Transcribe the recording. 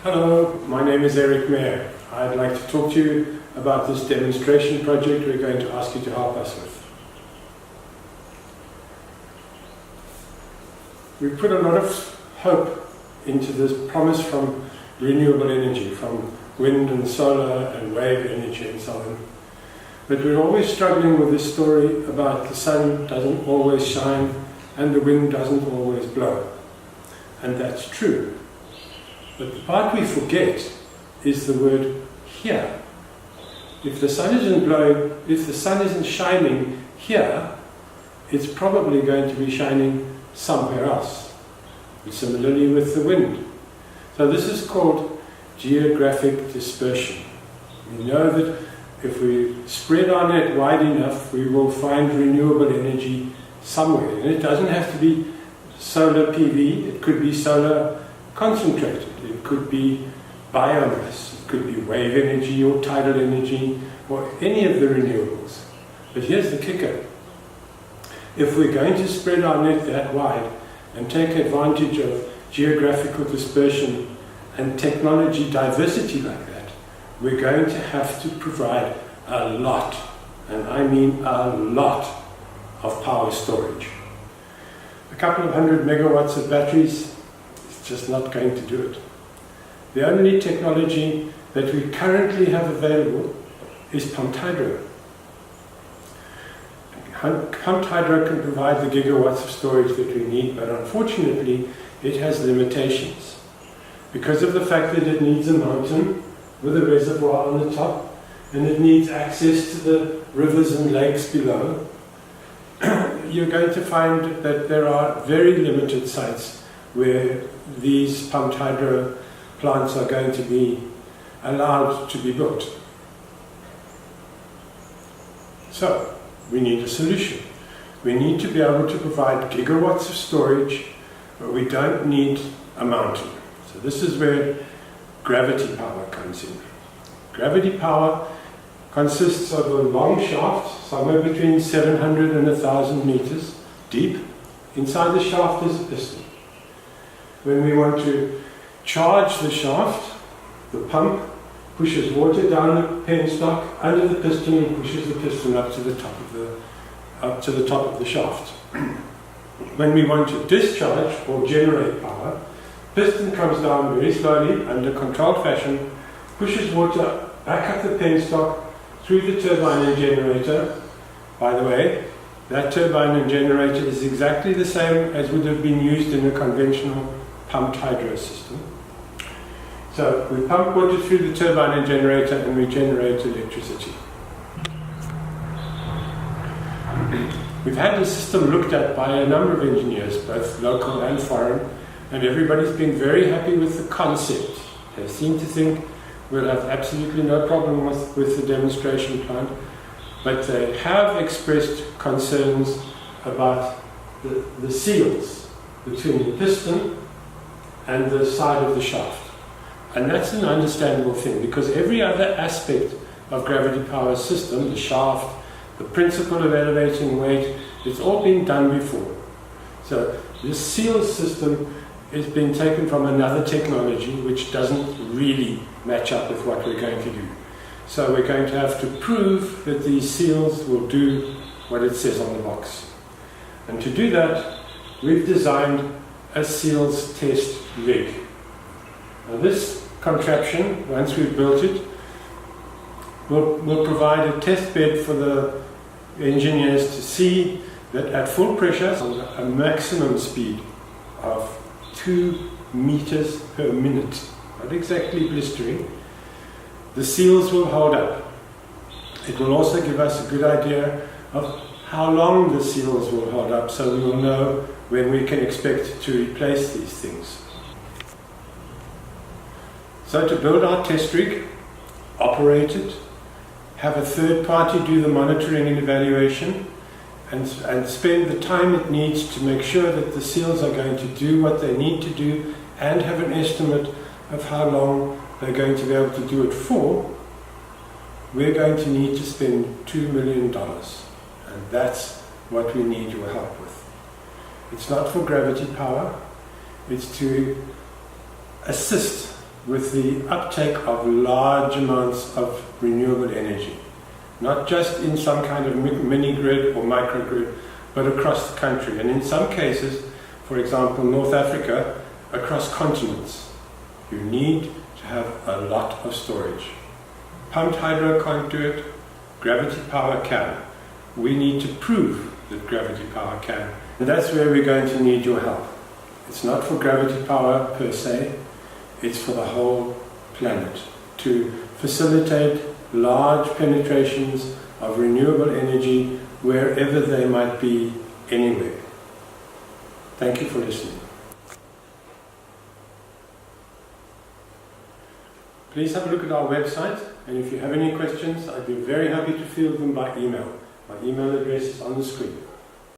Hello, my name is Eric Mayer. I'd like to talk to you about this demonstration project we're going to ask you to help us with. We put a lot of hope into this promise from renewable energy, from wind and solar and wave energy and so on. But we're always struggling with this story about the sun doesn't always shine and the wind doesn't always blow. And that's true. But the part we forget is the word here. If the sun isn't blowing, if the sun isn't shining here, it's probably going to be shining somewhere else. And similarly with the wind. So this is called geographic dispersion. We know that if we spread our net wide enough, we will find renewable energy somewhere. And it doesn't have to be solar PV, it could be solar concentrated, it could be biomass, it could be wave energy or tidal energy or any of the renewables. But here's the kicker. If we're going to spread our net that wide and take advantage of geographical dispersion and technology diversity like that, we're going to have to provide a lot, and I mean a lot, of power storage. A couple of 100 megawatts of batteries is just not going to do it. The only technology that we currently have available is pumped hydro. Pumped hydro can provide the gigawatts of storage that we need, but unfortunately it has limitations. Because of the fact that it needs a mountain with a reservoir on the top, and it needs access to the rivers and lakes below, you're going to find that there are very limited sites where these pumped hydro plants are going to be allowed to be built. So, we need a solution. We need to be able to provide gigawatts of storage, but we don't need a mountain. So this is where gravity power comes in. Gravity power consists of a long shaft, somewhere between 700 and 1,000 meters deep. Inside the shaft is a piston. When we want to charge the shaft, the pump pushes water down the penstock under the piston and pushes the piston up to the top of the shaft. When we want to discharge or generate power, piston comes down very slowly under controlled fashion, pushes water back up the penstock through the turbine and generator. By the way, that turbine and generator is exactly the same as would have been used in a conventional pumped hydro system. So we pump water through the turbine and generator and we generate electricity. We've had the system looked at by a number of engineers, both local and foreign, and everybody's been very happy with the concept. They seem to think we'll have absolutely no problem with the demonstration plant, but they have expressed concerns about the seals between the piston and the side of the shaft. And that's an understandable thing, because every other aspect of gravity power system, the shaft, the principle of elevating weight, it's all been done before. So this seal system is being taken from another technology which doesn't really match up with what we're going to do. So we're going to have to prove that these seals will do what it says on the box. And to do that, we've designed a seals test rig. Now this contraption, once we've built it, will provide a test bed for the engineers to see that at full pressure, a maximum speed of 2 meters per minute, not exactly blistering, the seals will hold up. It will also give us a good idea of how long the seals will hold up, so we will know when we can expect to replace these things. So to build our test rig, operate it, have a third party do the monitoring and evaluation, and spend the time it needs to make sure that the seals are going to do what they need to do and have an estimate of how long they're going to be able to do it for, we're going to need to spend $2 million. And that's what we need your help with. It's not for gravity power, it's to assist with the uptake of large amounts of renewable energy. Not just in some kind of mini-grid or microgrid, but across the country. And in some cases, for example, North Africa, across continents. You need to have a lot of storage. Pumped hydro can't do it, gravity power can. We need to prove that gravity power can. And that's where we're going to need your help. It's not for gravity power per se, it's for the whole planet to facilitate large penetrations of renewable energy wherever they might be, anywhere. Thank you for listening. Please have a look at our website, and if you have any questions, I'd be very happy to field them by email. My email address is on the screen.